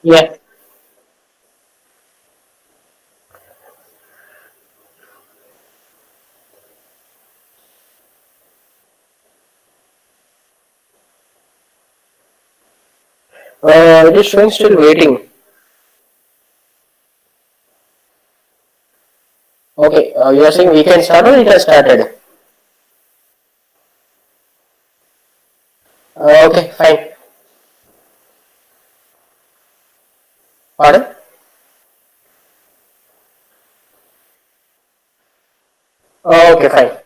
Yeah. It is showing still waiting. Okay. You are saying we can start or it has started? Okay, fine. Pardon? Okay, fine.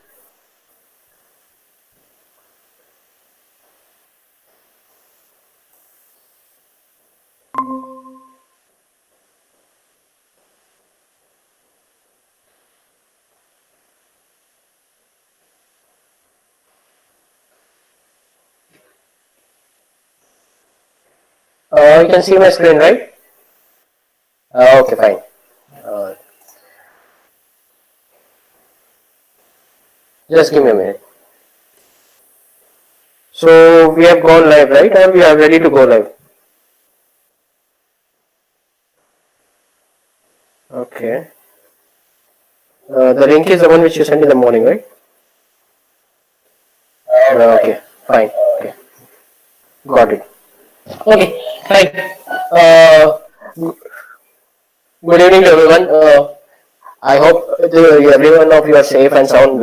You can see my screen, right? Okay, fine. Uh, just give me a minute. So we have gone live, right? Or we are ready to go live? Okay. The link is the one which you sent in the morning, right? Okay, fine. Okay, got it. Okay, fine. Uh, Good evening to everyone. I hope every one of you are safe and sound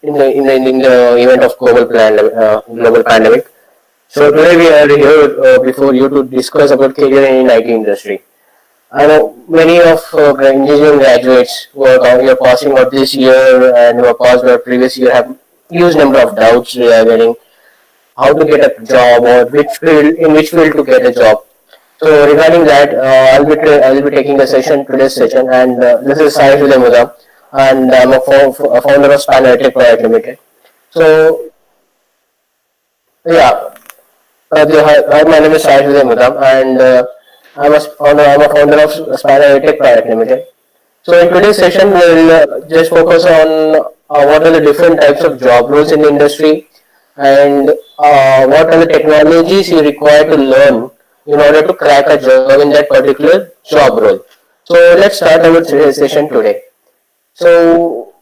in the event of global pandemic. So today we are here before you to discuss about career in IT industry. I know many of engineering graduates who are passing out this year and who are passed out previous year have huge number of doubts regarding how to get a job or which field to get a job. So regarding that, I'll be taking the session today's session, and this is Sai Muda, and I'm a founder of Spanav Private Limited. So yeah, hi, my name is Sai Muda, and I'm a founder of Spanav Private Limited. So in today's session, we'll just focus on what are the different types of job roles in the industry and what are the technologies you require to learn in order to crack a job in that particular job role. So let's start our session today. So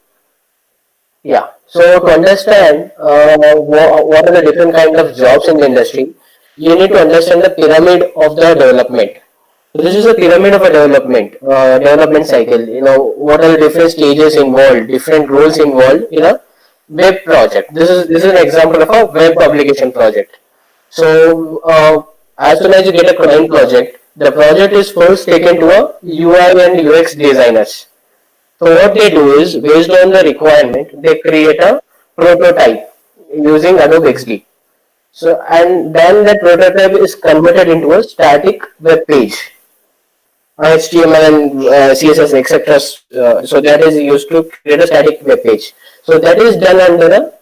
yeah, so to understand what are the different kind of jobs in the industry, you need to understand the pyramid of the development. So this is a pyramid of a development cycle. You know, what are the different stages involved, different roles involved in a web project. This is an example of a web application project. So as soon as you get a client project, the project is first taken to a UI and UX designers. So what they do is, based on the requirement, they create a prototype using Adobe XD. So and then that prototype is converted into a static web page, HTML and CSS, etc. So that is used to create a static web page. So that is done under a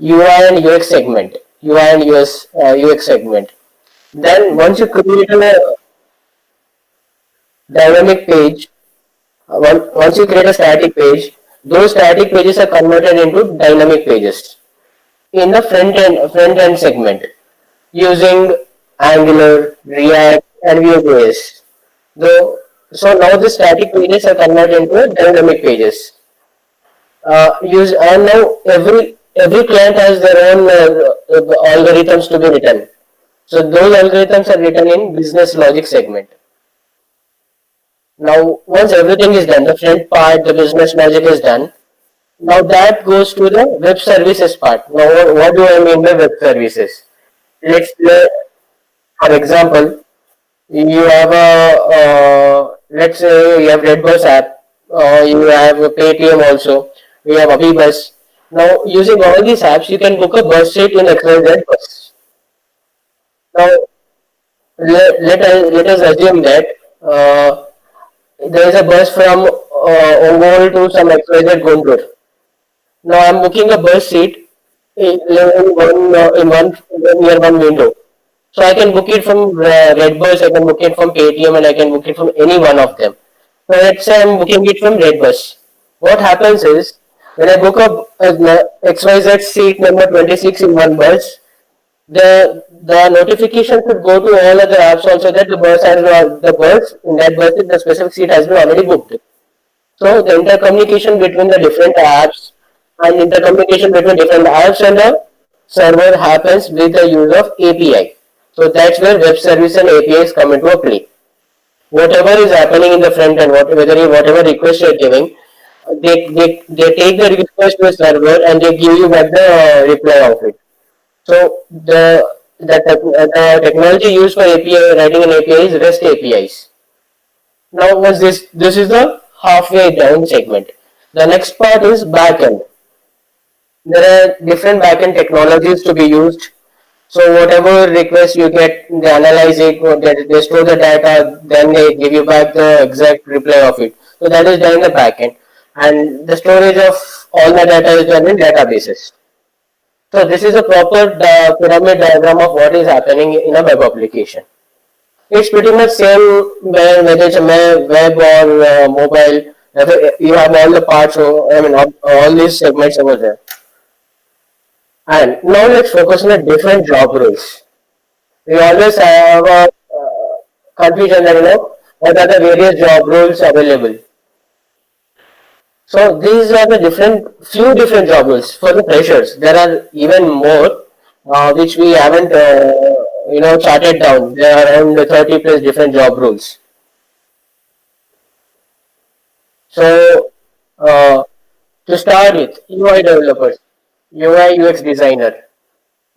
UI and UX segment, UI and UX segment. Then once you create a dynamic page, once you create a static page, those static pages are converted into dynamic pages in the front end segment using Angular, React, and Vue.js. Though, so now the static pages are converted into dynamic pages. Use and now every client has their own algorithms to be written. So those algorithms are written in business logic segment. Now once everything is done, the front part, the business logic is done. Now that goes to the web services part. Now what do I mean by web services? Let's for example, you have let's say you have Redbus app, you have Paytm also, we have Abibus. Now using all these apps, you can book a bus seat in XYZ bus. Now let us assume that there is a bus from Ongole to some XYZ Guntur. Now I'm booking a bus seat in one near one window. So I can book it from Redbus, I can book it from Paytm, and I can book it from any one of them. So let's say I'm booking it from Redbus. What happens is when I book a XYZ seat number 26 in one bus, the notification should go to all other apps also that the bus in that bus the specific seat has been already booked. So the intercommunication between the different apps and intercommunication between different apps and the server happens with the use of API. So that's where web service and APIs come into a play. Whatever is happening in the front end, whatever request you're giving, they take the request to the server and they give you back the reply of it. So the technology used for API writing an API is REST APIs. Now was this is the halfway down segment. The next part is backend. There are different backend technologies to be used. So whatever request you get, they analyze it, they store the data, then they give you back the exact reply of it. So that is done in the backend, and the storage of all the data is done in databases. So this is a proper pyramid diagram of what is happening in a web application. It's pretty much same whether it's a web or mobile. You have all the parts, I mean all these segments over there. And now let's focus on the different job roles. We always have a confusion that what are the various job roles available. So these are the few different job roles for the freshers. There are even more which we haven't charted down. There are around 30 plus different job roles. So to start with, UI developers, UI UX designer,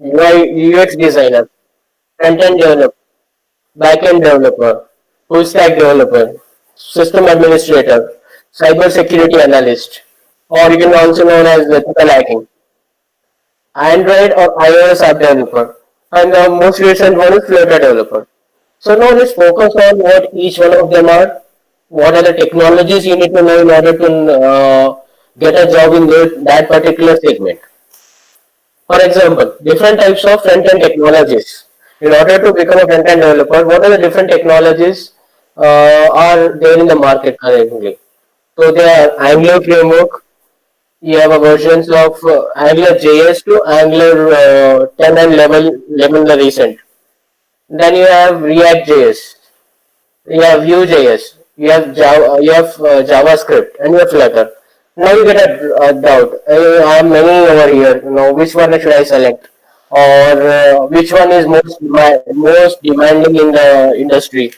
UI UX designer, front-end developer, back-end developer, full-stack developer, system administrator, cyber security analyst, or you can also known as ethical hacking, Android or iOS app developer, and the most recent one is Flutter developer. So now let's focus on what each one of them are. What are the technologies you need to know in order to get a job in that particular segment? For example, different types of front-end technologies. In order to become a front-end developer, what are the different technologies are there in the market currently? So there are Angular framework. You have a versions of Angular JS to Angular 10 and 11 the recent. Then you have React JS. You have Vue.js. You have JavaScript, and you have Flutter. Now you get a doubt. I have many over here. Which one should I select, or which one is most demanding in the industry?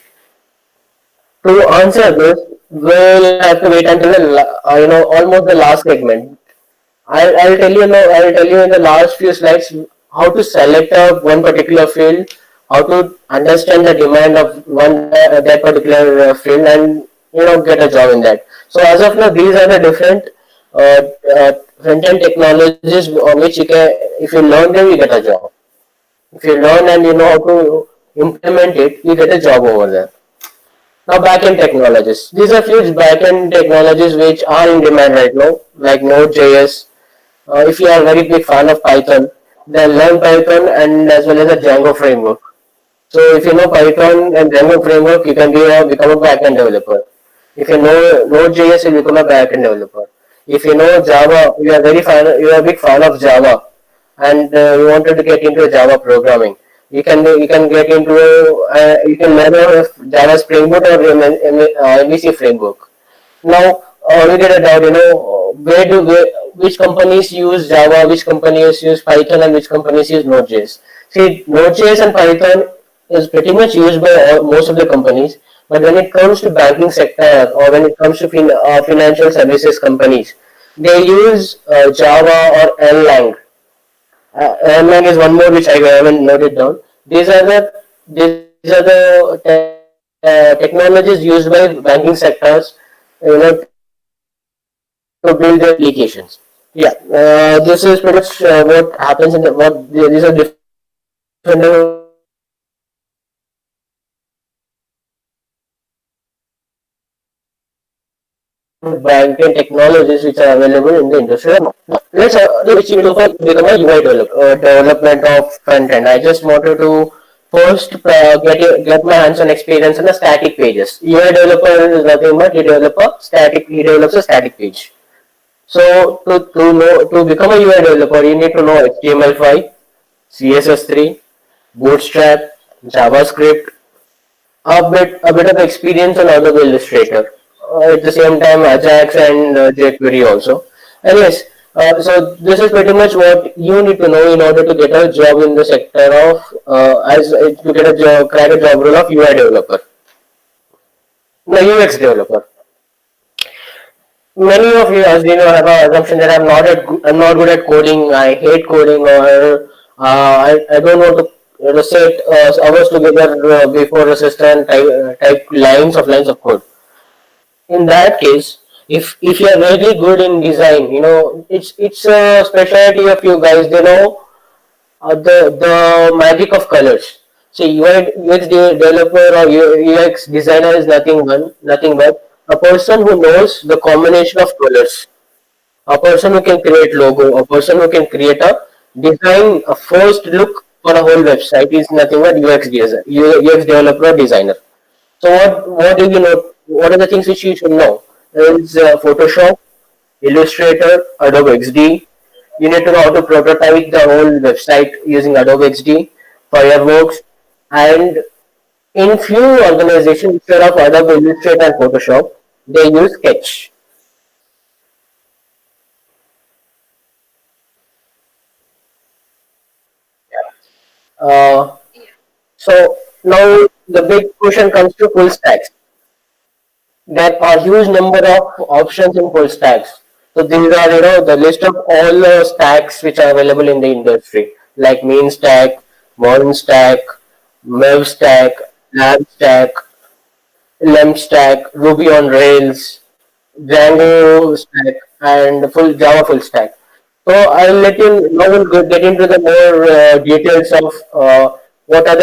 To answer this, we'll have to wait until almost the last segment. I'll tell you now. I'll tell you in the last few slides how to select one particular field, how to understand the demand of that particular field, and get a job in that. So as of now, these are the different front-end technologies on which you can, if you learn them, you get a job. If you learn and you know how to implement it, you get a job over there. Now backend technologies. These are few backend technologies which are in demand right now, like Node.js. If you are a very big fan of Python, then learn Python and as well as the Django framework. So if you know Python and Django framework, you can become a backend developer. If you know Node.js, you become a backend developer. If you know Java, you are a big fan of Java, and you wanted to get into Java programming. You can get into you can learn Java Spring Boot or MVC framework. Now we get a doubt, which companies use Java, which companies use Python, and which companies use Node.js. See, Node.js and Python is pretty much used by most of the companies, but when it comes to banking sector or when it comes to financial services companies, they use Java or Erlang. Erlang is one more which I haven't noted down. These are the technologies used by banking sectors, to build their applications. Yeah, this is pretty much what happens in these are different banking technologies which are available in the industry. Let's which you do for become a UI development of front end. I just wanted to first get my hands on experience on the static pages. UI developer is nothing but he develops a static page. So to become a UI developer, you need to know HTML5, CSS3, Bootstrap, JavaScript, a bit of experience on Adobe Illustrator. At the same time, Ajax and jQuery also. And yes, so this is pretty much what you need to know in order to get a job in the sector of to get a job, crack a job role of UI developer, no UX developer. Many of you, as you know, have an assumption that I'm not good at coding. I hate coding, or I don't want to sit hours together before a system and type lines of code. In that case, if you're really good in design, it's a specialty of you guys. They know the magic of colors. So UX developer or UX designer is nothing but a person who knows the combination of colors, a person who can create logo, a person who can create a design, a first look for a whole website is nothing but UX developer or designer. So what do you know? What are the things which you should know? Is Photoshop, Illustrator, Adobe XD. You need to know how to prototype the whole website using Adobe XD, Fireworks, and in few organizations instead of Adobe Illustrator and Photoshop, they use Sketch. Uh, so now the big question comes to full stacks. There are huge number of options in full stacks. So these are the list of all the stacks which are available in the industry, like main stack, modern stack, Mev stack, lab stack, LEM stack, Ruby on Rails, Django stack, and full Java full stack. So I'll let you now we'll get into the more details of what are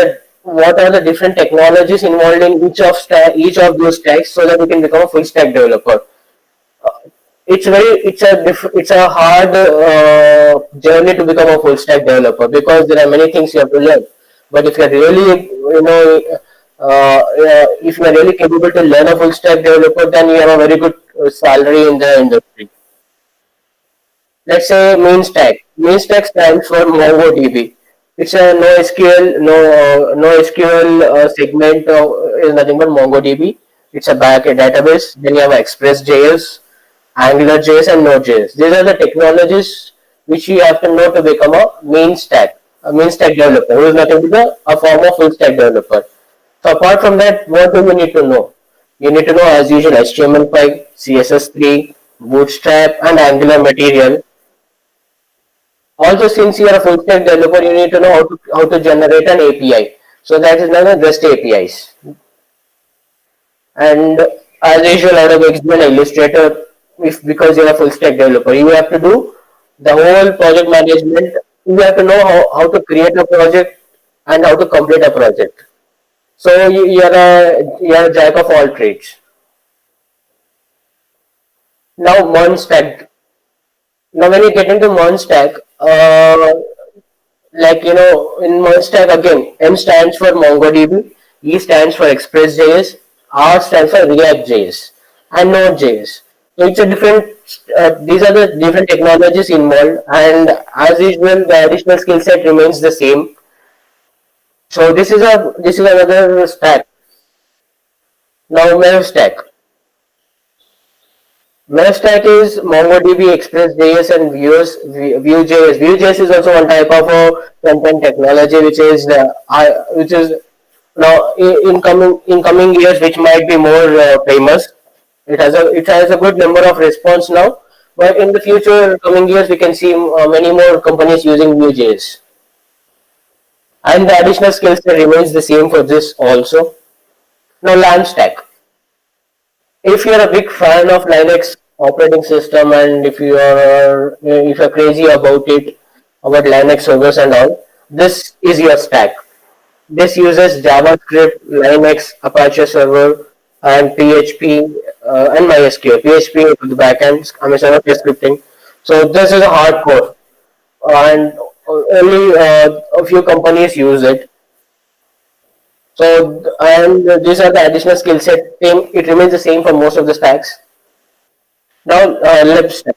the different technologies involved in each of those stacks, so that we can become a full stack developer. It's a hard journey to become a full stack developer because there are many things you have to learn. But if you're really if you're really capable to learn a full stack developer, then you have a very good salary in the industry. Let's say main stack. Main stack stands for MongoDB. It's a no SQL segment is nothing but MongoDB. It's a backend database. Then you have Express.js, AngularJS, and Node.js. These are the technologies which you have to know to become a main stack developer, who is nothing but a form of full stack developer. So apart from that, what do you need to know? You need to know as usual HTML5, CSS3, Bootstrap, and Angular material. Also, since you are a full stack developer, you need to know how to generate an API. So that is known as REST APIs. And as usual, out of XML Illustrator, if because you're a full stack developer, you have to do the whole project management. You have to know how to create a project and how to complete a project. So you're a jack of all trades. Now, Mon stack. Now, when you get into Mon stack, in Stack again, M stands for MongoDB, E stands for Express.js, R stands for React.js, and Node.js. So it's a different. These are the different technologies involved, and as usual, the additional skill set remains the same. So this is another stack. Now Mev stack. Mesh stack is MongoDB, Express.js, and Vue.js. Vue.js is also one type of a content technology, which is now in coming years, which might be more famous. It has a good number of response now, but in the future, coming years, we can see many more companies using Vue.js. And the additional skill set remains the same for this also. Now, LAMP stack. If you're a big fan of Linux operating system, and if you're crazy about it, about Linux servers and all, this is your stack. This uses JavaScript, Linux, Apache server, and PHP and MySQL. PHP to the backend, server scripting. So this is a hardcore, and only a few companies use it. So, and these are the additional skill set. It remains the same for most of the stacks. Now, lib stack.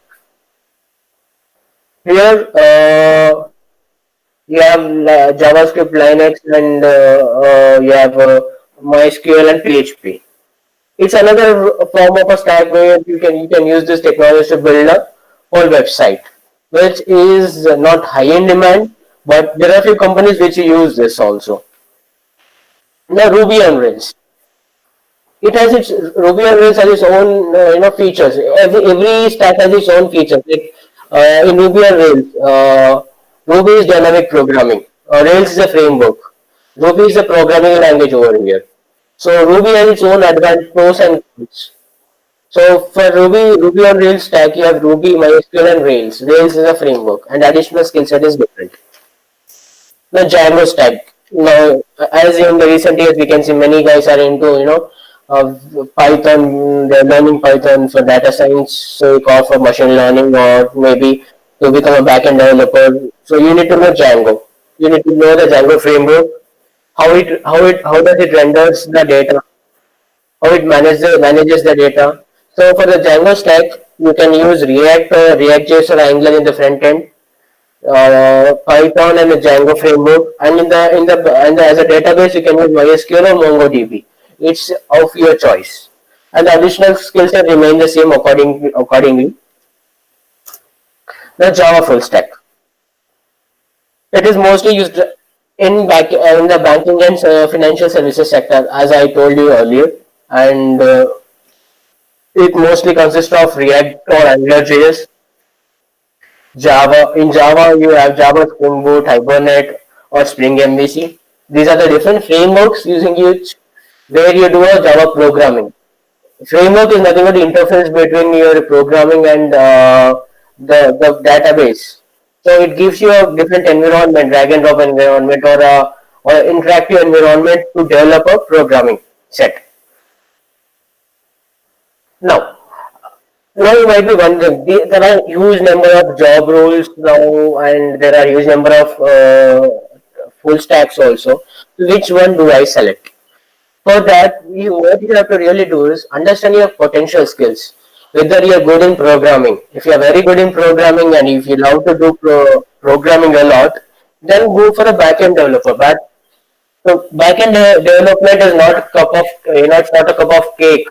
Here, You have JavaScript, Linux, and you have MySQL and PHP. It's another form of a stack where you can use this technology to build a whole website, which is not high in demand, but there are few companies which use this also. Now Ruby on Rails. It has its Ruby on Rails has its own features. Every stack has its own features. Like in Ruby on Rails, Ruby is dynamic programming. Rails is a framework. Ruby is a programming language over here. So Ruby has its own advanced pros and cons. So for Ruby on Rails stack, you have Ruby, MySQL, and Rails. Rails is a framework, and additional skill set is different. The Django stack. Now, as in the recent years, we can see many guys are into Python. They're learning Python for data science, so you call for machine learning, or maybe to become a backend developer. So you need to know Django. You need to know the Django framework, how does it renders the data, how it manages the data. So for the Django stack, you can use React.js or Angular in the front end, Python and the Django framework, and as a database you can use MySQL or MongoDB. It's of your choice, and the additional skill set remain the same accordingly. The Java full stack. It is mostly used in the banking and financial services sector, as I told you earlier, and it mostly consists of React or AngularJS. Java. In Java, you have Java Spring Boot, Hibernate, or Spring MVC. These are the different frameworks using which where you do a Java programming. Framework is nothing but the interface between your programming and the database. So it gives you a different environment, drag and drop environment, or interactive environment to develop a programming set. Now, now you might be wondering, there are huge number of job roles now, and there are huge number of full stacks also. Which one do I select? For that, what you have to really do is understand your potential skills. Whether you're good in programming. If you're very good in programming and if you love to do programming a lot, then go for a backend developer. But so backend development is not cup of it's not a cup of cake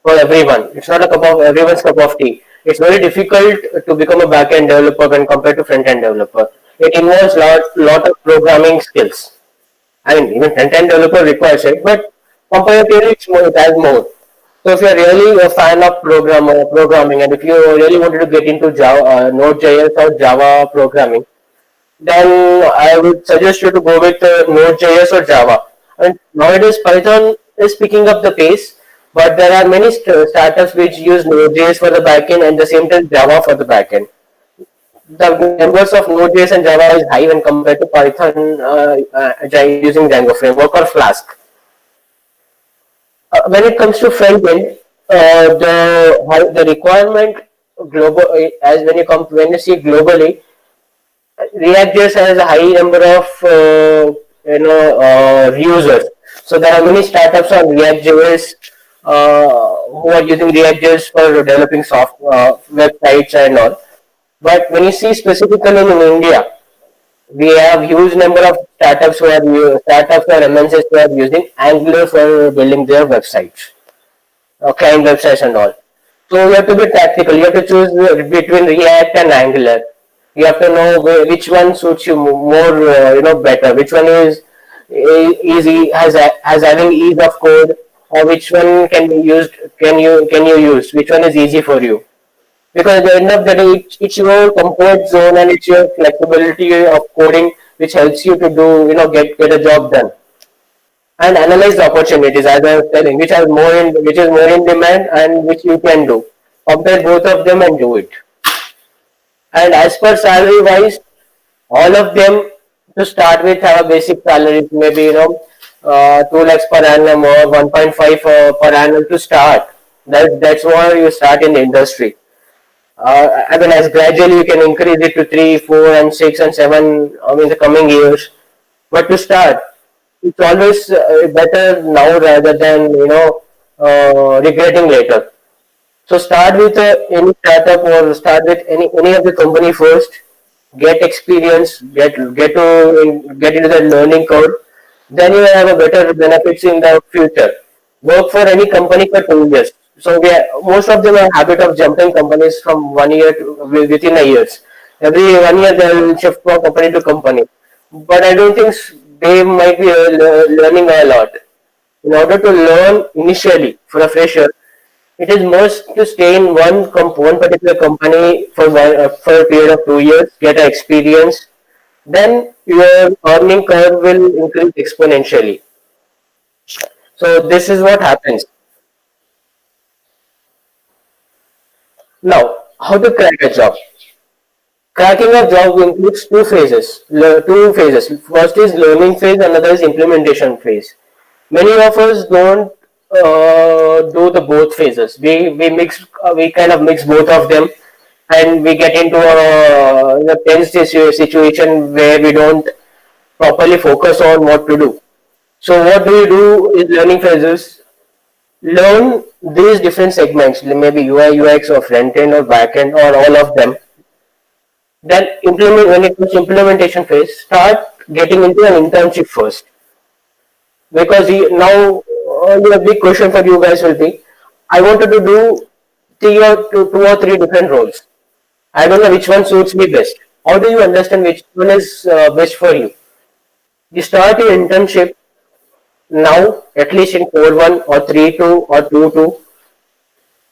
for everyone. It's not a cup of everyone's cup of tea. It's very difficult to become a backend developer when compared to front end developer. It involves lot of programming skills. I mean, even front end developer requires it, but comparatively, it has more. So if you're really a fan of programming, and if you really wanted to get into Java, Node.js or Java programming, then I would suggest you to go with Node.js or Java. And nowadays, Python is picking up the pace, but there are many startups which use Node.js for the backend and the same time Java for the backend. The numbers of Node.js and Java is high when compared to Python using Django framework or Flask. When it comes to front end, the requirement global as when you see globally, React.js has a high number of users. So there are many startups on React.js who are using React.js for developing soft websites and all. But when you see specifically in India, we have huge number of startups or MNCs who are using Angular for building their websites, client websites and all. So you have to be tactical. You have to choose between React and Angular. You have to know which one suits you more, better. Which one is easy, has having ease of code, or which one can be used? Can you use? Which one is easy for you? Because at the end of the day, it's your comfort zone and it's your flexibility of coding which helps you to do, get a job done and analyze the opportunities, as I was telling, which is more in demand and which you can do. Compare both of them and do it. And as per salary wise, all of them to start with have a basic salary, maybe 2 lakhs per annum or 1.5 per annum to start. That's why you start in the industry. I mean, as gradually you can increase it to 3, 4, and 6 and 7 in the coming years. But to start, it's always better now rather than regretting later. So start with any startup or start with any of the company first. get experience, get into the learning curve, then you will have a better benefits in the future. Work for any company for 2 years. So most of them have habit of jumping companies from 1 year to within a years. Every 1 year they will shift from company to company. But I don't think they might be learning a lot. In order to learn initially for a fresher, it is most to stay in one particular company for a period of 2 years, get an experience, then your earning curve will increase exponentially. So this is what happens. Now, how to crack a job? Cracking a job includes two phases. Two phases. First is learning phase, another is implementation phase. Many of us don't do the both phases. We kind of mix both of them, and we get into a tense situation where we don't properly focus on what to do. So what do you do is learning phases. Learn these different segments, maybe UI, UX, or front end, or back end, or all of them. Then implement when it comes to implementation phase, start getting into an internship first. Because now the big question for you guys will be, I wanted to do two or three different roles. I don't know which one suits me best. How do you understand which one is best for you? You start your internship now, at least in core 1 or 3-2 or 2-2.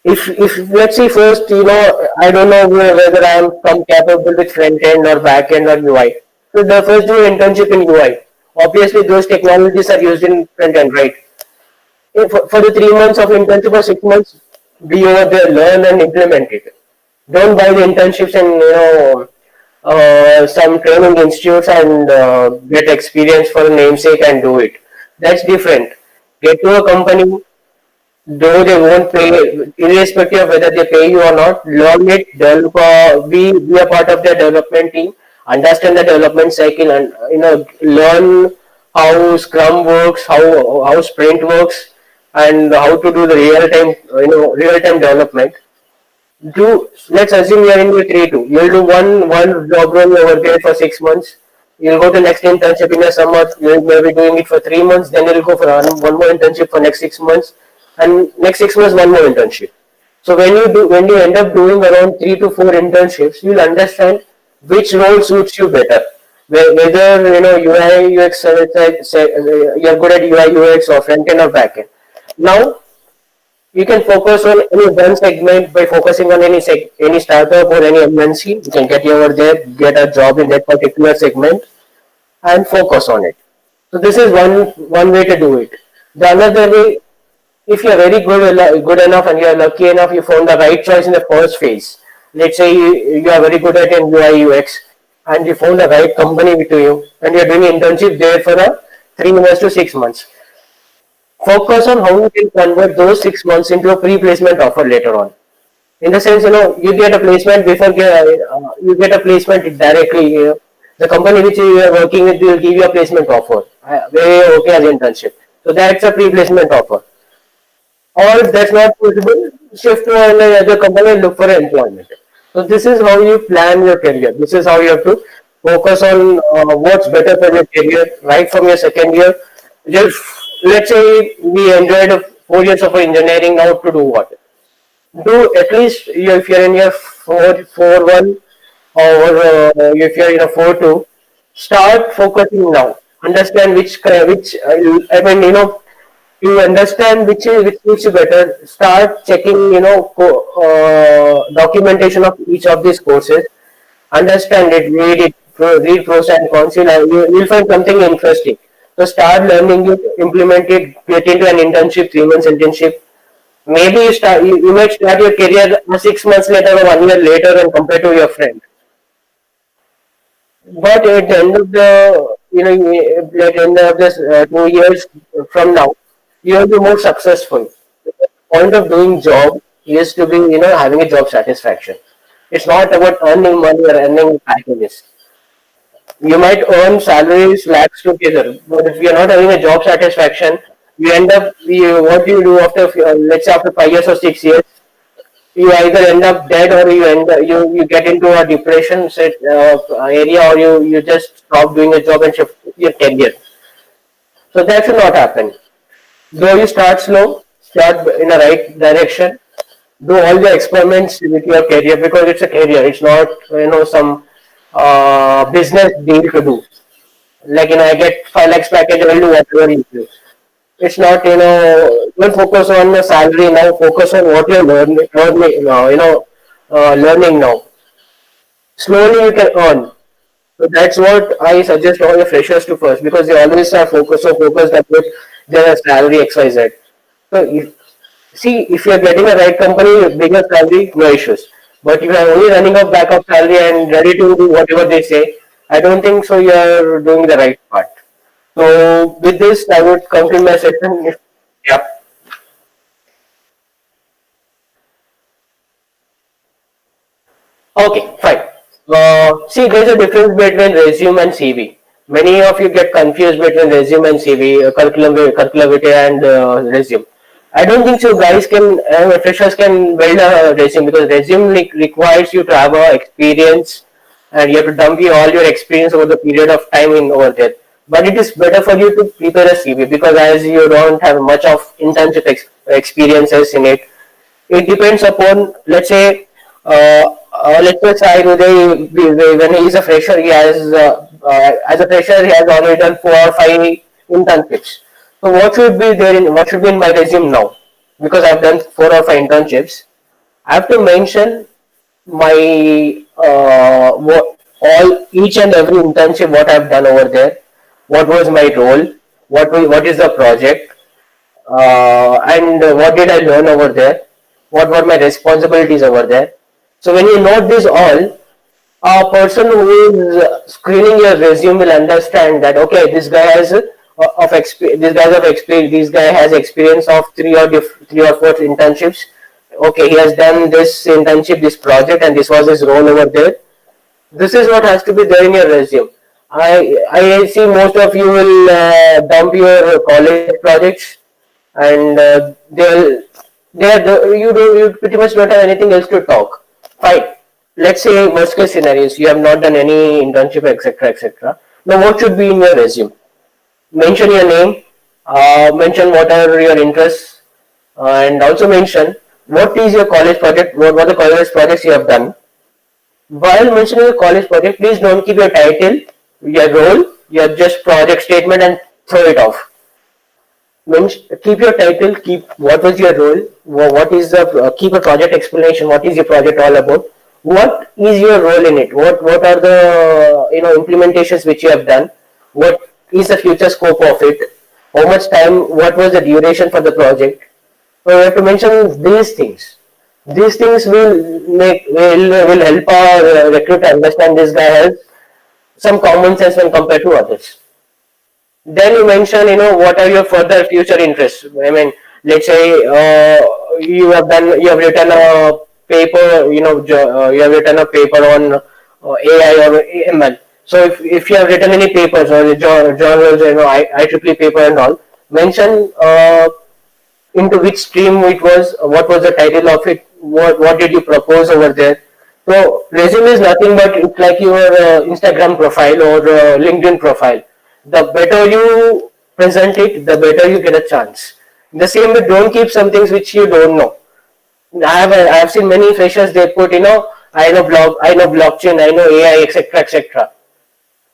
If let's say first, I don't know whether I am capable with front end or back end or UI. So the first do internship in UI. Obviously, those technologies are used in front end, right? For the 3 months of internship or 6 months, be over there, learn and implement it. Don't buy the internships and some training institutes and get experience for namesake and do it. That's different. Get to a company, though they won't pay, irrespective of whether they pay you or not, learn it, develop, be a part of their development team, understand the development cycle, and learn how Scrum works, how Sprint works, and how to do the real time development. Let's assume you're in your 3-2. You'll do one job role over there for 6 months. You'll go to next internship in the summer. You'll be doing it for 3 months. Then you'll go for one more internship for next 6 months, and next 6 months one more internship. So when you end up doing around 3 to 4 internships, you'll understand which role suits you better. Whether UI UX you're good at UI UX or front end or back end. Now you can focus on any one segment by focusing on any startup or any MNC. You can get over there, get a job in that particular segment, and focus on it. So this is one way to do it. The another way, if you are very good enough and you are lucky enough, you found the right choice in the first phase. Let's say you are very good at UI UX and you found the right company with you, and you are doing internship there for 3 months to 6 months. Focus on how you can convert those 6 months into a pre-placement offer later on. In the sense, you get a placement before you get a placement directly. The company which you are working with will give you a placement offer. Very okay as internship. So that's a pre-placement offer. Or if that's not possible, shift to another company and look for employment. So this is how you plan your career. This is how you have to focus on what's better for your career right from your second year. Just let's say we enjoyed 4 years of engineering. Now to do what? Do at least if you're in your 4-1 or if you're in a 4-2, start focusing now. Understand which I mean you understand which suits you better. Start checking documentation of each of these courses. Understand it, read pros and cons. You'll find something interesting. So start learning it, implement it, get into an internship, 3 months internship. Maybe you might start your career 6 months later or 1 year later when compared to your friend. But at the end of at the end of this 2 years from now, you will be more successful. The point of doing job is to be having a job satisfaction. It's not about earning money or earning packages. You might earn salaries lakhs together, but if you're not having a job satisfaction, you end up what do you do after let's say after 5 years or 6 years? you either end up dead or you get into a depression area, or you just stop doing a job and shift your career. So that should not happen. Though you start slow, start in the right direction, do all the experiments with your career, because it's a career. It's not some business deal to do. Like I get 5 lakhs package, I will do whatever you do. It's not don't focus on the salary now. Focus on what you're learning now. Learning now. Slowly you can earn. So that's what I suggest all the freshers to first, because they always are focused about their salary XYZ. So if you're getting a right company, bigger salary, no issues. But if you're only running off backup salary and ready to do whatever they say, I don't think so you're doing the right part. So with this, I would conclude my session. Yeah. Okay, fine. See, there's a difference between resume and CV. Many of you get confused between resume and CV, curriculum and resume. I don't think so. Guys can, freshers can build a resume, because resume requires you to have a experience, and you have to dump all your experience over the period of time in over there. But it is better for you to prepare a CV, because as you don't have much of internship experiences in it, it depends upon, let's say Sai Uday, when he is a fresher, he has as a fresher he has already done 4 or 5 internships. So what should be in my resume now? Because I've done 4 or 5 internships, I have to mention my all each and every internship, what I've done over there, what was my role, what is the project, and what did I learn over there, what were my responsibilities over there. So when you note this all, a person who is screening your resume will understand that, okay, this guy has this guy has experience of 3 or 4 internships. Okay, he has done this internship, this project, and this was his role over there. This is what has to be there in your resume. I see most of you will dump your college projects, and you pretty much don't have anything else to talk. Fine. Let's say worst case scenarios, you have not done any internship, etc., etc. Now, what should be in your resume? Mention your name, mention what are your interests, and also mention what is your college project, what were the college projects you have done. While mentioning your college project, please don't keep your title, your role, your just project statement, and throw it off. Keep your title, keep what was your role, what is the keep a project explanation, what is your project all about, what is your role in it, what are the implementations which you have done, what is the future scope of it, how much time, what was the duration for the project. So you have to mention these things. These things will help our recruiter understand this guy has some common sense when compared to others. Then you mention, what are your further future interests. I mean, let's say you have written a paper, you have written a paper on AI or ML. So if you have written any papers or journals, IEEE paper and all, mention into which stream it was, what was the title of it, what did you propose over there. So resume is nothing but it's like your Instagram profile or LinkedIn profile. The better you present it, the better you get a chance. In the same way, don't keep some things which you don't know. I have seen many freshers, they put, I know blockchain, I know AI, etc., etc.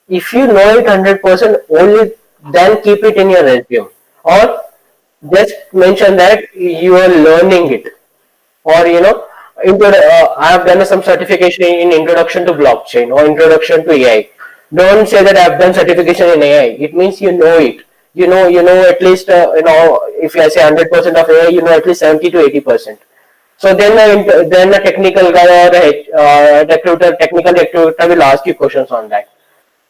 If you know it 100%, only then keep it in your resume, or just mention that you are learning it, or I have done some certification in introduction to blockchain or introduction to AI. Don't say that I have done certification in AI. It means you know it. You know at least if I say 100% of AI, you know at least 70 to 80%. So then a technical guy or a technical recruiter will ask you questions on that.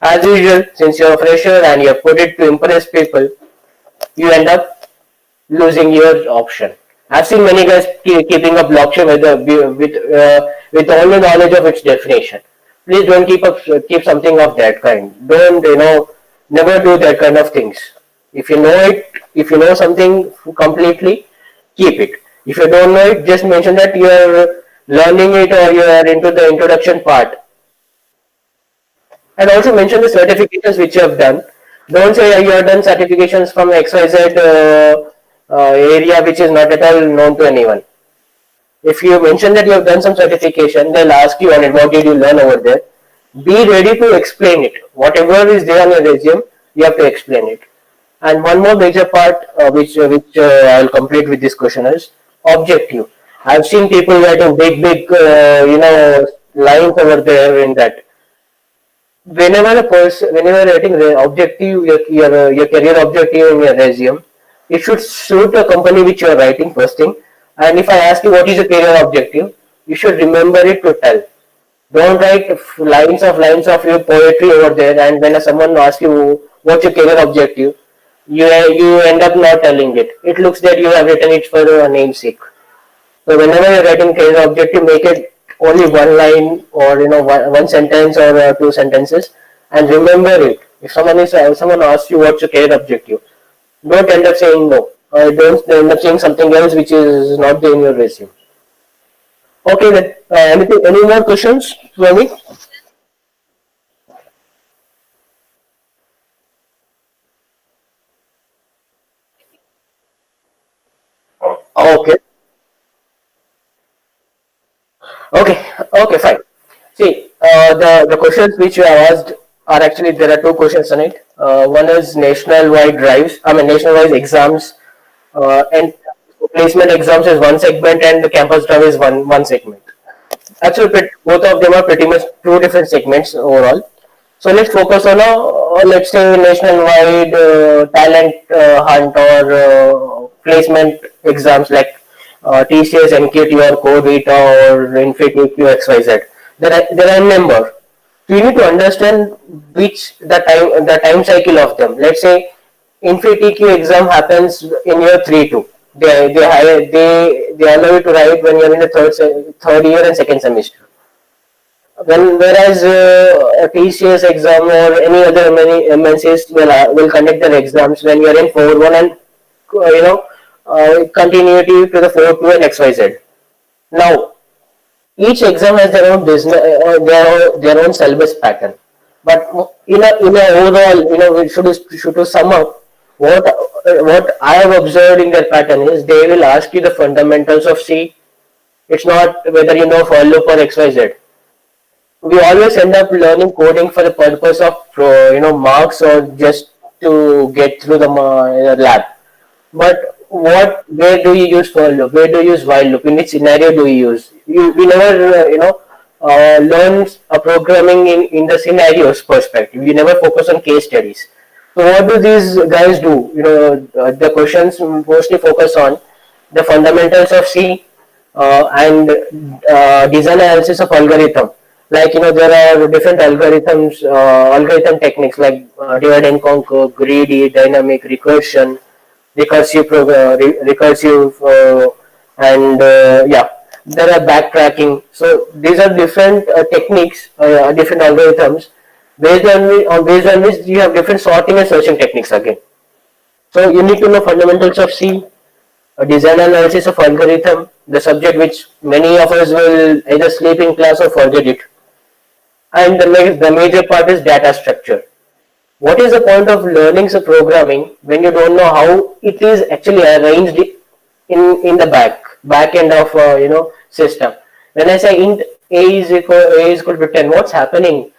As usual, since you're a fresher and you have put it to impress people, you end up losing your option. I've seen many guys keeping a blockchain with all the knowledge of its definition. Please don't keep something of that kind. Don't never do that kind of things. If you know it, if you know something completely, keep it. If you don't know it, just mention that you are learning it or you are into the introduction part. And also mention the certifications which you have done. Don't say you have done certifications from XYZ area which is not at all known to anyone. If you mention that you have done some certification, they'll ask you on it, what did you learn over there? Be ready to explain it. Whatever is there on your resume, you have to explain it. And one more major part, which I'll complete with this question is objective. I've seen people writing big, lines over there in that. Whenever writing the objective, your career objective in your resume, it should suit the company which you are writing first thing. And if I ask you what is your career objective, you should remember it to tell. Don't write lines of your poetry over there. And when someone asks you what's your career objective, you end up not telling it. It looks that you have written it for a namesake. So whenever you're writing career objective, make it only one line or one sentence or two sentences, and remember it. If someone asks you what's your career objective, don't end up saying no. Don't end up saying something else which is not there in your resume. Okay, then. Any more questions for me? Okay. Okay. Okay. Fine. See, the questions which you have asked are actually there are two questions on it. One is national-wide drives. I mean national-wide exams, and placement exams is one segment, and the campus drive is one segment. Actually, both of them are pretty much two different segments overall. So let's focus on let's say nationwide talent hunt or placement exams like TCS, NKT or Core Vita or Infinity XYZ. There are a number. So you need to understand which the time cycle of them. Let's say InfyTQ exam happens in year 3-2. They allow you to write when you're in the third year and second semester. Whereas a TCS exam or any other many MNCs will conduct their exams when you're in 4-1 and continuity to the 4-2 and XYZ. Now each exam has their own business, their own syllabus pattern. But in a overall, should to sum up, what I have observed in their pattern is they will ask you the fundamentals of C. It's not whether you know for loop or XYZ. We always end up learning coding for the purpose of marks or just to get through the lab. But where do you use for loop? Where do you use while loop? In which scenario do you use? We never learn programming in the scenarios perspective. We never focus on case studies. So what do these guys do? The questions mostly focus on the fundamentals of C and design analysis of algorithm. Like there are different algorithms, algorithm techniques like divide and conquer, greedy, dynamic, recursive, and yeah, there are backtracking. So these are different techniques, different algorithms based on which you have different sorting and searching techniques again. So you need to know fundamentals of C, a design analysis of algorithm, the subject which many of us will either sleep in class or forget it. And the major part is data structure. What is the point of learning some programming when you don't know how it is actually arranged in the back end of system? When I say int a is equal to 10, what's happening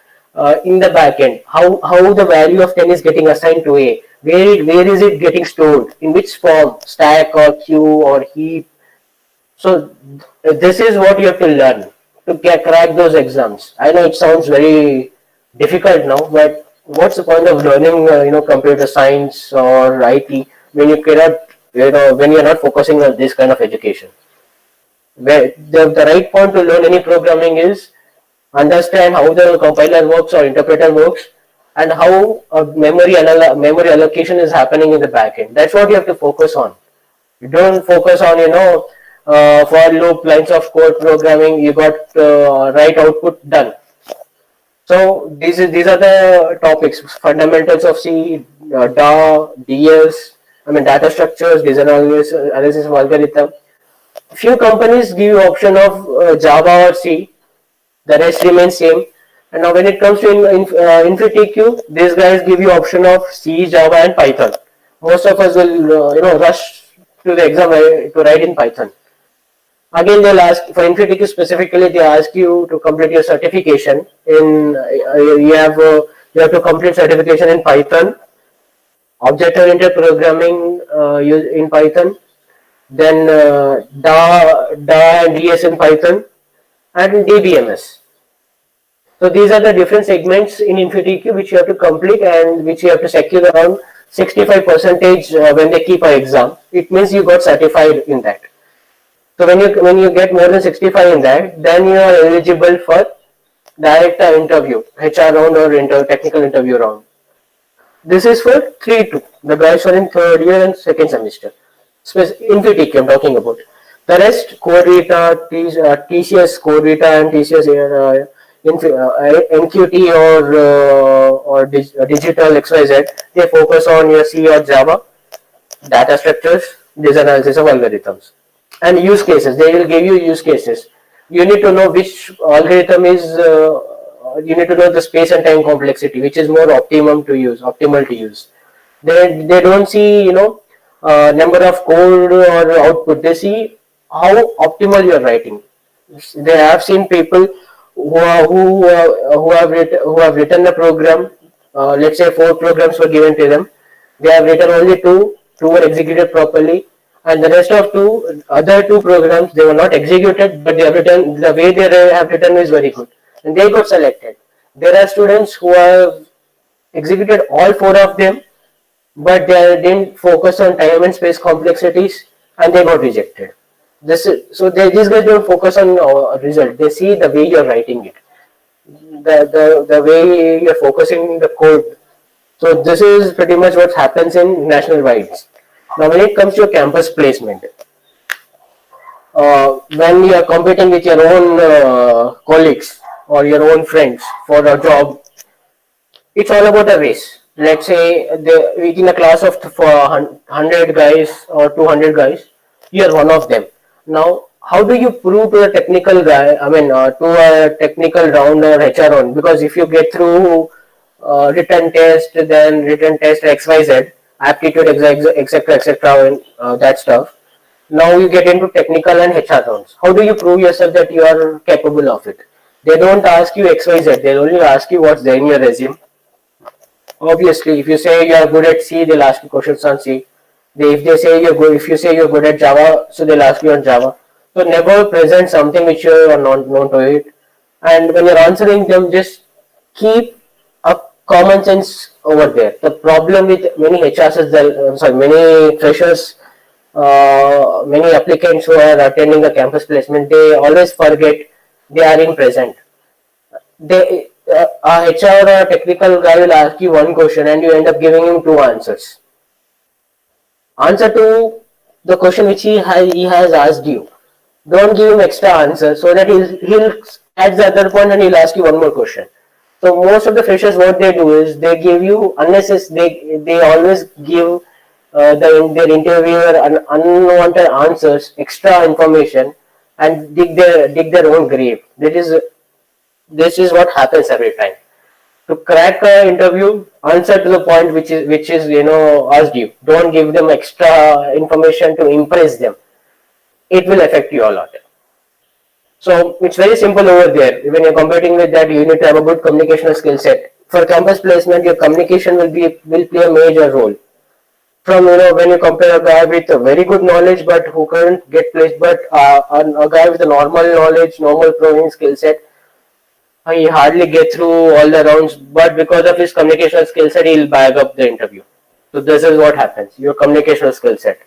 in the back end? How the value of 10 is getting assigned to a? Where is it getting stored? In which form? Stack or queue or heap? So this is what you have to learn to crack those exams. I know it sounds very difficult now, but what's the point of learning computer science or IT when you cannot when you're not focusing on this kind of education? Where the right point to learn any programming is understand how the compiler works or interpreter works and how memory allocation is happening in the backend. That's what you have to focus on. You don't focus on for loop lines of code programming. You got right output done. So these are the topics: fundamentals of C, DA, DS. I mean data structures, design analysis of algorithm. Few companies give you option of Java or C. The rest remains same. And now when it comes to InfyTQ, these guys give you option of C, Java, and Python. Most of us will rush to the exam to write in Python. Again, they'll ask for InfyTQ specifically. They ask you to complete your certification in. You have to complete certification in Python, object-oriented programming in Python, then DA and DS in Python, and DBMS. So these are the different segments in InfyTQ which you have to complete and which you have to secure around 65 percentage when they keep an exam. It means you got certified in that. So when you get more than 65 in that, then you are eligible for direct interview, HR round or technical interview round. This is for 3-2. The guys are in third year and second semester. InfyTQ I'm talking about. The rest, Core Vita, TCS Core Vita and TCS NQT or Digital XYZ, they focus on your C or Java, data structures, design analysis of algorithms. And use cases, they will give you use cases. You need to know which algorithm is, you need to know the space and time complexity, which is more optimal to use. They don't see, number of code or output. They see how optimal you are writing. They have seen people who have written a program. Let's say 4 programs were given to them. They have written only 2. 2 were executed properly, and the rest of other 2 programs, they were not executed, but they have written, the way they have written is very good, and they got selected. There are students who have executed all 4 of them, but they didn't focus on time and space complexities, and they got rejected. These guys don't focus on result. They see the way you're writing it, the way you're focusing the code. So this is pretty much what happens in national wides. Now, when it comes to your campus placement, when you are competing with your own colleagues or your own friends for a job, it's all about a race. Let's say in a class of 100 guys or 200 guys, you are one of them. Now, how do you prove to a technical guy, to a technical round or HR round? Because if you get through written test, then written test XYZ, aptitude, etc., and that stuff. Now you get into technical and HR rounds. How do you prove yourself that you are capable of it? They don't ask you XYZ. They'll only ask you what's there in your resume. Obviously, if you say you are good at C, they'll ask you questions on C. If you say you're good at Java, so they'll ask you on Java. So never present something which you are not known to it. And when you're answering them, just keep a common sense over there. The problem with many HRs is that, many freshers, many applicants who are attending a campus placement, they always forget they are in present. A HR or a technical guy will ask you one question and you end up giving him 2 answers. Answer to the question which he has asked you. Don't give him extra answer so that he'll add the other point and he'll ask you one more question. So most of the freshers, what they do is they give you they always give their interviewer unwanted answers, extra information, and dig their own grave. This is what happens every time. To crack an interview, answer to the point which is asked you. Don't give them extra information to impress them. It will affect you a lot. So it's very simple over there. When you're competing with that, you need to have a good communicational skill set. For campus placement, your communication will play a major role. From when you compare a guy with a very good knowledge but who couldn't get placed, but a guy with a normal knowledge, normal programming skill set, he hardly get through all the rounds, but because of his communicational skill set, he'll bag up the interview. So this is what happens. Your communicational skill set.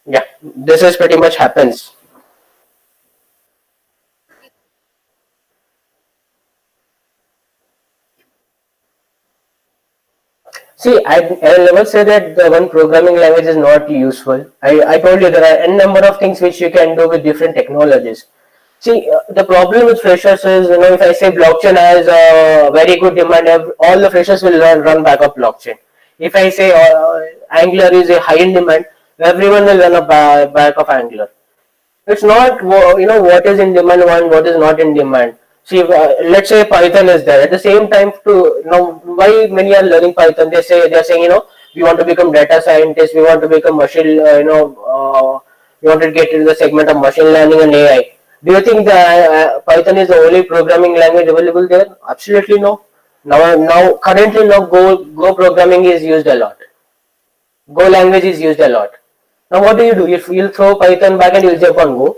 Yeah, this is pretty much happens. See, I never say that the one programming language is not useful. I told you there are n number of things which you can do with different technologies. See, the problem with freshers is, if I say blockchain has a very good demand, all the freshers will run backup blockchain. If I say Angular is a high in demand, everyone will run a back of Angular. It's not what is in demand and what is not in demand. See, let's say Python is there. At the same time, to why many are learning Python? They're saying we want to become data scientists. We want to become machine. We want to get into the segment of machine learning and AI. Do you think that Python is the only programming language available there? Absolutely no. Now currently now Go programming is used a lot. Go language is used a lot. Now what do you do? If you'll throw Python back and you'll jump on Go,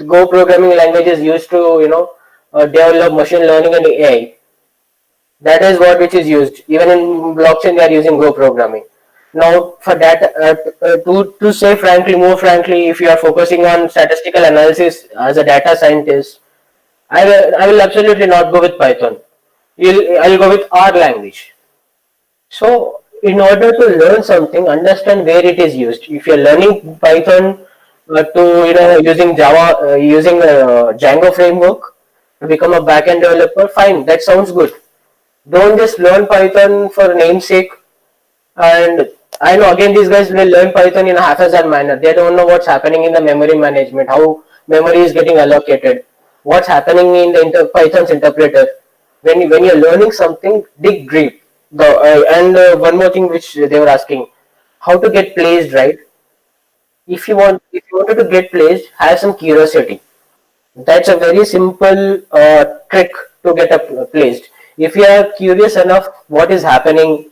Go programming language is used to develop machine learning and AI. That is what which is used. Even in blockchain, they are using Go programming. Now, for that, to say frankly, more frankly, if you are focusing on statistical analysis as a data scientist, I will absolutely not go with Python. I'll go with R language. So, in order to learn something, understand where it is used. If you're learning Python to using Java, using Django framework to become a backend developer, fine, that sounds good. Don't just learn Python for namesake. And I know again these guys will learn Python in a haphazard manner. They don't know what's happening in the memory management, how memory is getting allocated, what's happening in the Python's interpreter. When you're learning something, dig deep. And one more thing which they were asking, how to get placed right. If you wanted to get placed, have some curiosity. That's a very simple trick to get placed. If you are curious enough, what is happening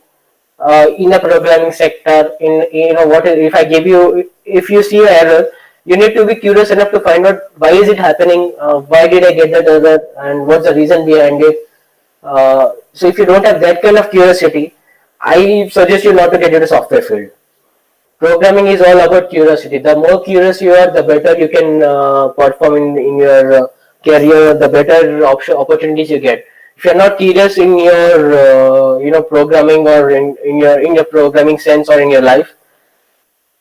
in the programming sector, in what is, if I give you, if you see an error, you need to be curious enough to find out why is it happening, why did I get that error, and what's the reason behind it. So if you don't have that kind of curiosity, I suggest you not to get into software field. Programming is all about curiosity. The more curious you are, the better you can perform in your career, the better opportunities you get. If you're not curious in your programming, or in your programming sense, or in your life,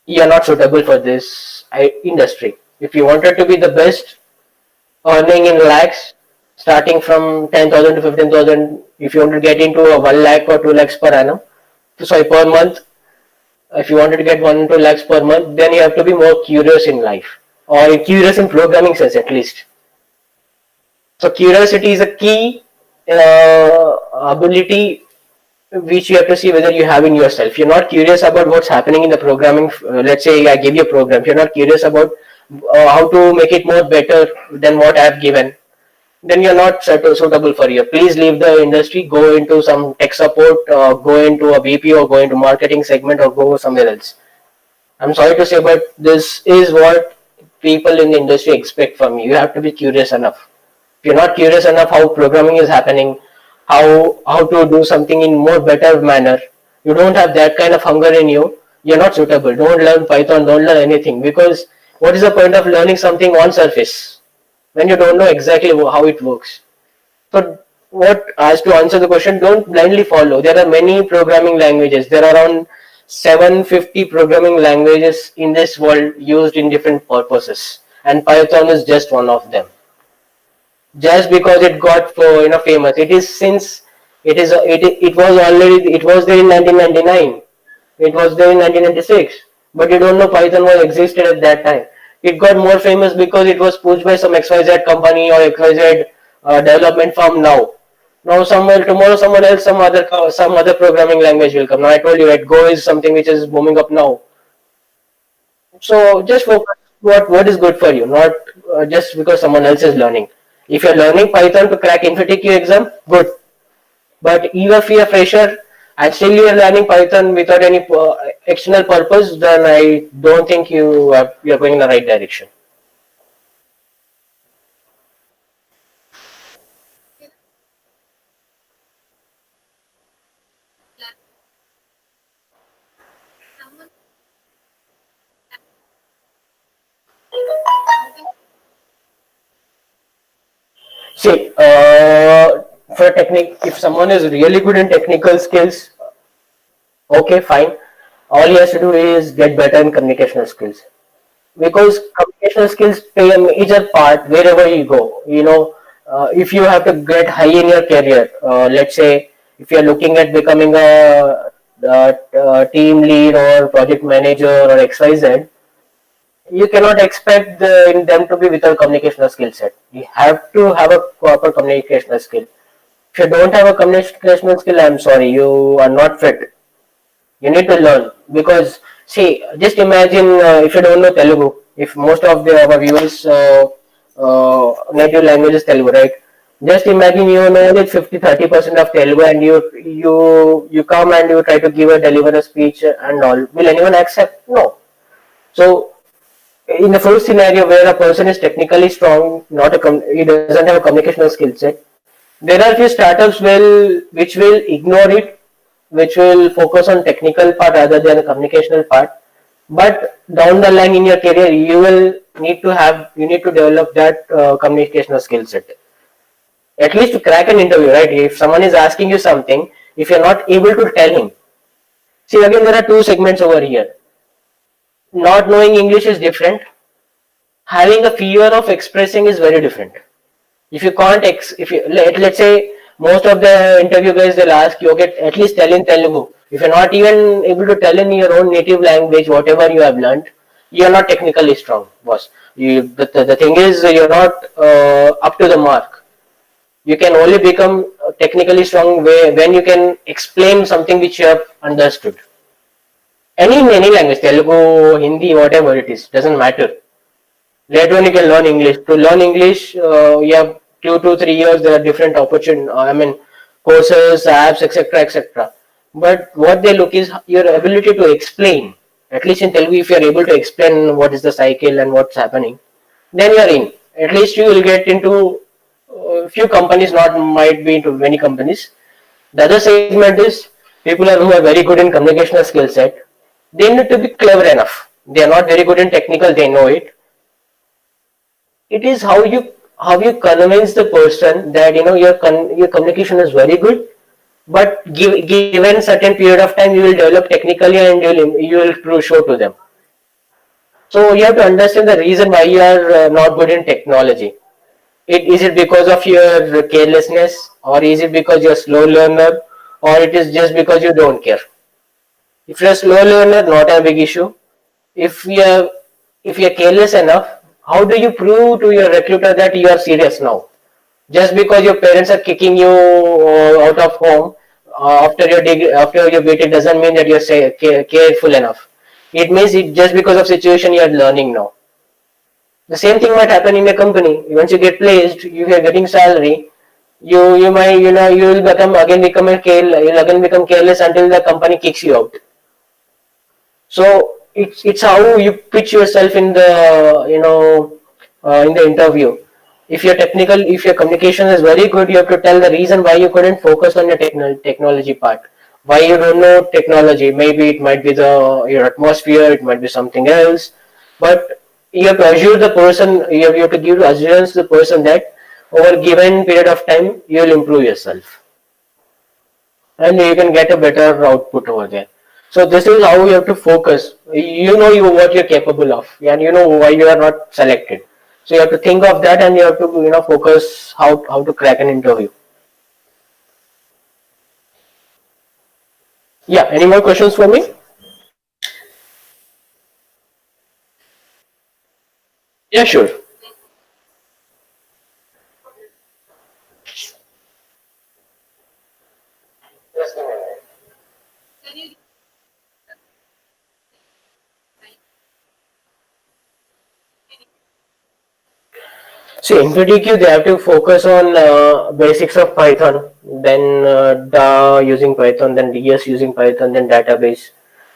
you're not suitable for this industry. If you wanted to be the best, earning in lakhs, starting from 10,000 to 15,000, if you want to get into a 1 lakh or 2 lakhs per annum, sorry, per month, if you wanted to get 1 to 2 lakhs per month, then you have to be more curious in life, or curious in programming sense at least. So curiosity is a key ability which you have to see whether you have in yourself. You're not curious about what's happening in the programming. Let's say I give you a program. If you're not curious about how to make it more better than what I've given, then you're not suitable for you. Please leave the industry, go into some tech support, go into a BP, or go into marketing segment, or go somewhere else. I'm sorry to say, but this is what people in the industry expect from you. You have to be curious enough. If you're not curious enough how programming is happening, how to do something in more better manner, you don't have that kind of hunger in you, you're not suitable. Don't learn Python, don't learn anything, because what is the point of learning something on surface when you don't know exactly how it works? So, what as to answer the question, don't blindly follow. There are many programming languages. There are around 750 programming languages in this world used in different purposes, and Python is just one of them. Just because it got famous, it is since it was already, it was there in 1999, it was there in 1996, but you don't know Python was existed at that time. It got more famous because it was pushed by some XYZ company or XYZ development firm. Now somewhere tomorrow, someone else, some other programming language will come. Now I told you that Go is something which is booming up now. So just focus what is good for you, not just because someone else is learning. If you're learning Python to crack InfTQ exam, good. But even if you're a fresher and still you're learning Python without any external purpose, then I don't think you're going in the right direction. See, for technique, if someone is really good in technical skills, okay, fine. All he has to do is get better in communicational skills, because communicational skills play a major part wherever you go. If you have to get high in your career, let's say if you're looking at becoming a team lead or project manager or XYZ, you cannot expect in them to be without communicational skill set. You have to have a proper communicational skill. If you don't have a communicational skill, I'm sorry, you are not fit. You need to learn because see, just imagine if you don't know Telugu, if most of our viewers native language is Telugu, right? Just imagine you know that 50-30% of Telugu and you come and you try to deliver a speech and all. Will anyone accept? No. So in the first scenario where a person is technically strong, not he doesn't have a communicational skill set, there are few startups which will ignore it, which will focus on technical part rather than the communicational part. But down the line in your career, you need to develop that communicational skill set. At least to crack an interview, right? If someone is asking you something, if you're not able to tell him, see again there are two segments over here. Not knowing English is different. Having a fear of expressing is very different. If you can't, if you let's say most of the interview guys they'll ask you, okay, at least tell in Telugu. If you're not even able to tell in your own native language, whatever you have learned, you're not technically strong, boss. The thing is, you're not up to the mark. You can only become technically strong when you can explain something which you have understood. Any language, Telugu, Hindi, whatever it is, doesn't matter. Later on you can learn English. To learn English, you have 2 to 3 years. There are different opportunities. I mean, courses, apps, etc., etc. But what they look is your ability to explain. At least in Telugu, if you are able to explain what is the cycle and what's happening, then you are in. At least you will get into few companies. Not might be into many companies. The other segment is people who are very good in communicational skill set. They need to be clever enough. They are not very good in technical. They know it. It is how you convince the person that you know your communication is very good, but given certain period of time you will develop technically and you will show to them. So you have to understand the reason why you are not good in technology. Is it because of your carelessness, or is it because you're a slow learner, or it is just because you don't care? If you're a slow learner, not a big issue. If you're careless enough, how do you prove to your recruiter that you are serious now? Just because your parents are kicking you out of home after your BTech doesn't mean that you're careful enough. It means it just because of situation you are learning now. The same thing might happen in a company. Once you get placed, you are getting salary. You might you will you'll again become careless until the company kicks you out. So it's how you pitch yourself in the in the interview. If your communication is very good, you have to tell the reason why you couldn't focus on your technology part. Why you don't know technology? Maybe it might be your atmosphere, it might be something else. But you have to assure the person, you have to give assurance to the person that over a given period of time you will improve yourself and you can get a better output over there. So this is how you have to focus. You know what you're capable of, and you know why you are not selected. So you have to think of that, and you have to focus how to crack an interview. Yeah. Any more questions for me? Yeah, sure. See, in PDQ, they have to focus on basics of Python, then DA using Python, then DS using Python, then database.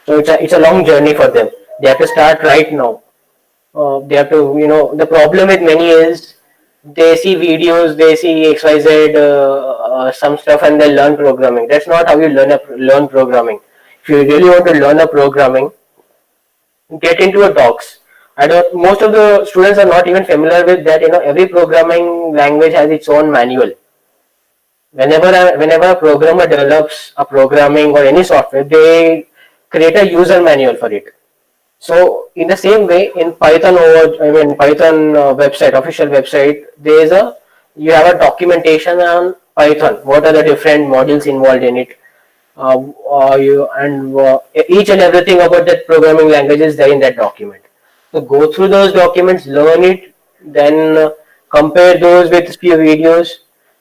So it's a long journey for them. They have to start right now. They have to, the problem with many is they see videos, they see XYZ, some stuff, and they learn programming. That's not how you learn programming. If you really want to learn a programming, get into a docs. I don't. Most of the students are not even familiar with that. Every programming language has its own manual. Whenever a programmer develops a programming or any software, they create a user manual for it. So in the same way, in Python Python website, official website, you have a documentation on Python. What are the different modules involved in it? Each and everything about that programming language is there in that document. So go through those documents, learn it, then compare those with few videos,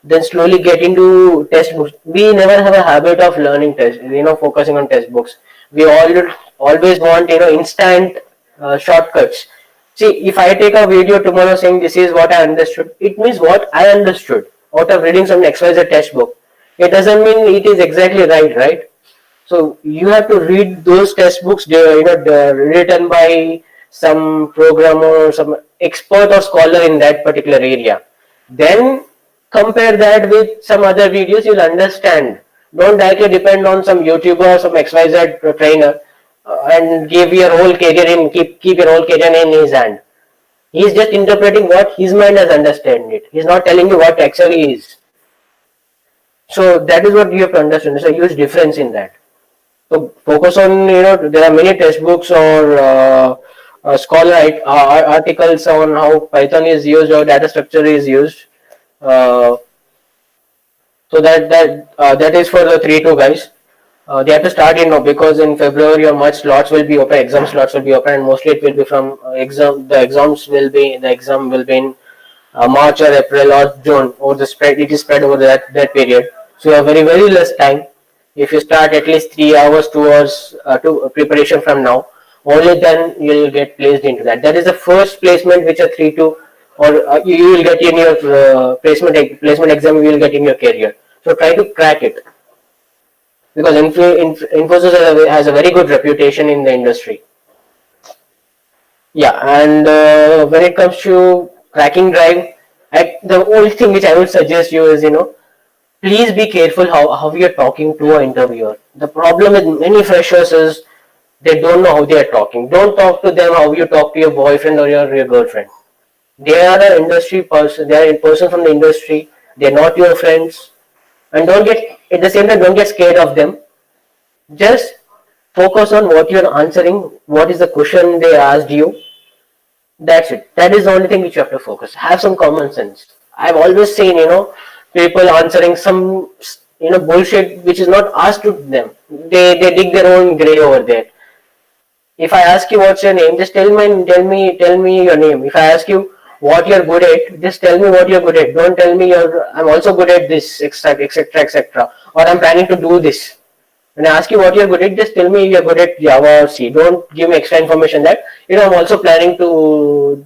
then slowly get into textbooks. We never have a habit of learning focusing on textbooks. We all always want instant shortcuts. See, if I take a video tomorrow saying this is what I understood, it means what I understood out of reading some XYZ textbook. It doesn't mean it is exactly right, right? So you have to read those textbooks, written by some programmer or some expert or scholar in that particular area. Then compare that with some other videos, you'll understand. Don't directly depend on some YouTuber or some XYZ trainer and give your whole career in keep your whole career in his hand. He's just interpreting what his mind has understand it. He's not telling you what actually is. So that is what you have to understand. There's a huge difference in that. So focus on, there are many textbooks or scholar articles on how Python is used or data structure is used. Uh, so that is for the 3-2 guys. They have to start because in February or March slots will be open, exam slots will be open, and mostly it will be from exam. The exam will be in March or April or June, or the spread it is spread over that period. So you have very less time. If you start at least 3 hours, 2 hours to preparation from now, only then you will get placed into that. That is the first placement which a 3-2 or you will get in your placement exam. You will get in your career. So try to crack it because Infosys has a very good reputation in the industry. Yeah, and when it comes to cracking drive, the only thing which I would suggest you is please be careful how you're talking to an interviewer. The problem with many freshers is they don't know how they are talking. Don't talk to them how you talk to your boyfriend or your girlfriend. They are an industry person. They are a person from the industry. They're not your friends. And don't get at the same time don't get scared of them. Just focus on what you're answering. What is the question they asked you? That's it. That is the only thing which you have to focus. Have some common sense. I've always seen, people answering some, bullshit which is not asked to them. They dig their own grave over there. If I ask you what's your name, just tell me your name. If I ask you what you're good at, just tell me what you're good at. Don't tell me I'm also good at this, etc., or I'm planning to do this. When I ask you what you're good at, just tell me you're good at Java or C. Don't give me extra information that I'm also planning to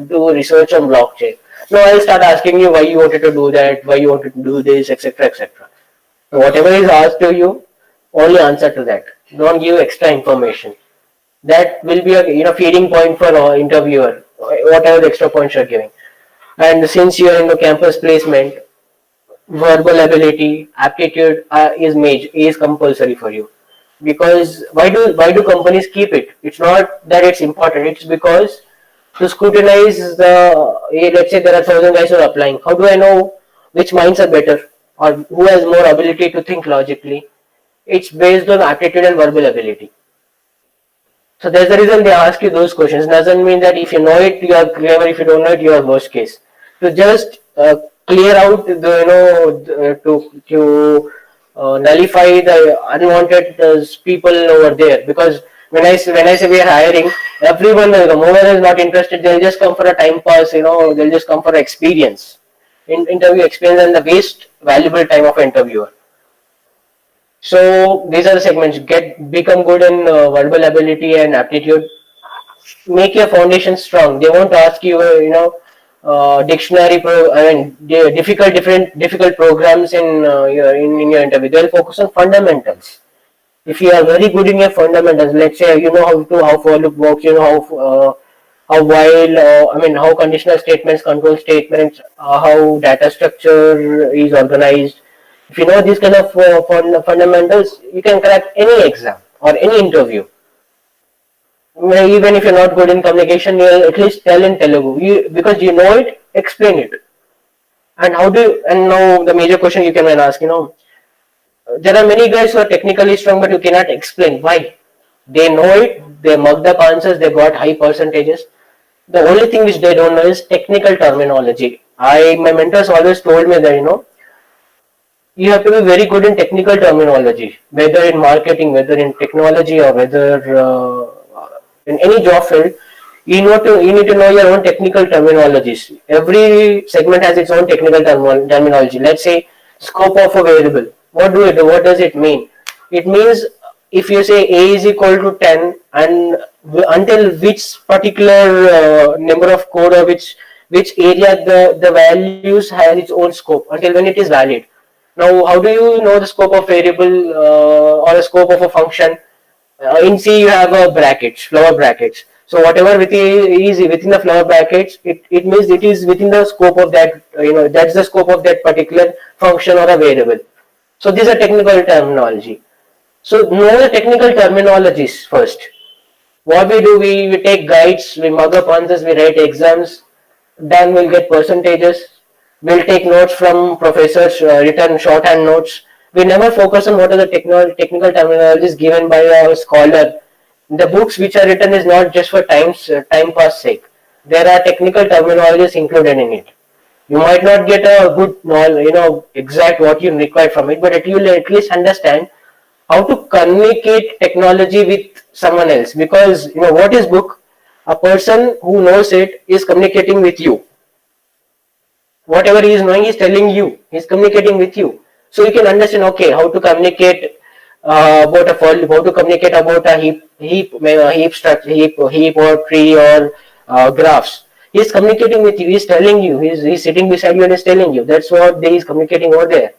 do research on blockchain. No, I'll start asking you why you wanted to do that, why you wanted to do this, etc. So whatever is asked to you, only answer to that. Don't give extra information. That will be a feeding point for an interviewer, whatever the extra points you're giving. And since you're in the campus placement, verbal ability, aptitude is compulsory for you. Because why do companies keep it? It's not that it's important. It's because to scrutinize let's say there are 1,000 guys who are applying. How do I know which minds are better or who has more ability to think logically? It's based on aptitude and verbal ability. So that's the reason they ask you those questions. Doesn't mean that if you know it, you are clever. If you don't know it, you are worst case. To just clear out to nullify the unwanted people over there. Because when I say we are hiring, everyone the moment is not interested. They'll just come for a time pass. They'll just come for experience, interview experience, and the waste valuable time of an interviewer. So these are the segments. Become good in verbal ability and aptitude. Make your foundation strong. They won't ask you, dictionary. Difficult programs in your interview. They'll focus on fundamentals. If you are very good in your fundamentals, let's say you know how for loop works, you know how while how conditional statements, control statements, how data structure is organized. If you know these kind of fundamentals, you can crack any exam or any interview. Even if you're not good in communication, you'll at least tell in Telugu. Because you know it, explain it. And now the major question you can ask, there are many guys who are technically strong, but you cannot explain why. They know it, they mugged up answers, they got high percentages. The only thing which they don't know is technical terminology. My mentors always told me that, you have to be very good in technical terminology, whether in marketing, whether in technology, or whether in any job field. You need to know your own technical terminologies. Every segment has its own technical terminology. Let's say scope of a variable. What do it do? What does it mean? It means if you say a is equal to 10 and until which particular number of code or which area the values has its own scope until when it is valid. Now, how do you know the scope of variable or the scope of a function? In C, you have a brackets, flower brackets. So whatever is within the flower brackets, it means it is within the scope of that. That's the scope of that particular function or a variable. So these are technical terminology. So know the technical terminologies first. What we do, we take guides, we mug up answers, we write exams, then we'll get percentages. We'll take notes from professors, written shorthand notes. We never focus on what are the technical terminologies given by a scholar. The books which are written is not just for time pass sake. There are technical terminologies included in it. You might not get a good knowledge, exact what you require from it, but you'll at least understand how to communicate technology with someone else. Because what is book? A person who knows it is communicating with you. Whatever he is knowing, he is telling you. He is communicating with you. So you can understand, okay, how to communicate about a file, how to communicate about a heap structure, heap or tree or graphs. He is communicating with you. He is telling you. He's sitting beside you and is telling you. That's what he is communicating over there.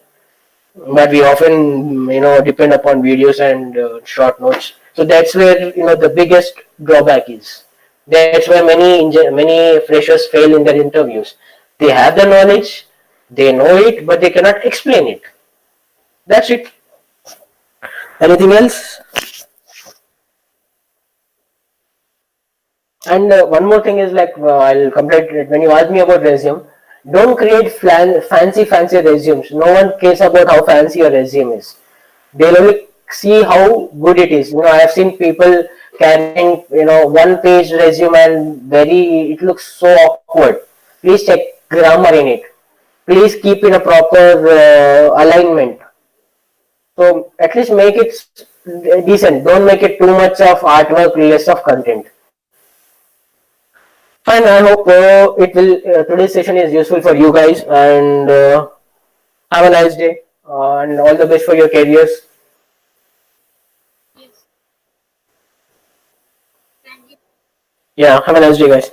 But we often depend upon videos and short notes. So that's where the biggest drawback is. That's where many freshers fail in their interviews. They have the knowledge, they know it, but they cannot explain it. That's it. Anything else? And one more thing is like I'll complete it. When you ask me about resume, don't create fancy resumes. No one cares about how fancy your resume is. They'll only see how good it is. I have seen people carrying one page resume and it looks so awkward. Please check grammar in it. Please keep in a proper alignment. So at least make it decent. Don't make it too much of artwork, less of content. Fine. I hope it will. Today's session is useful for you guys, and have a nice day. And all the best for your careers. Yeah. Have a nice day, guys.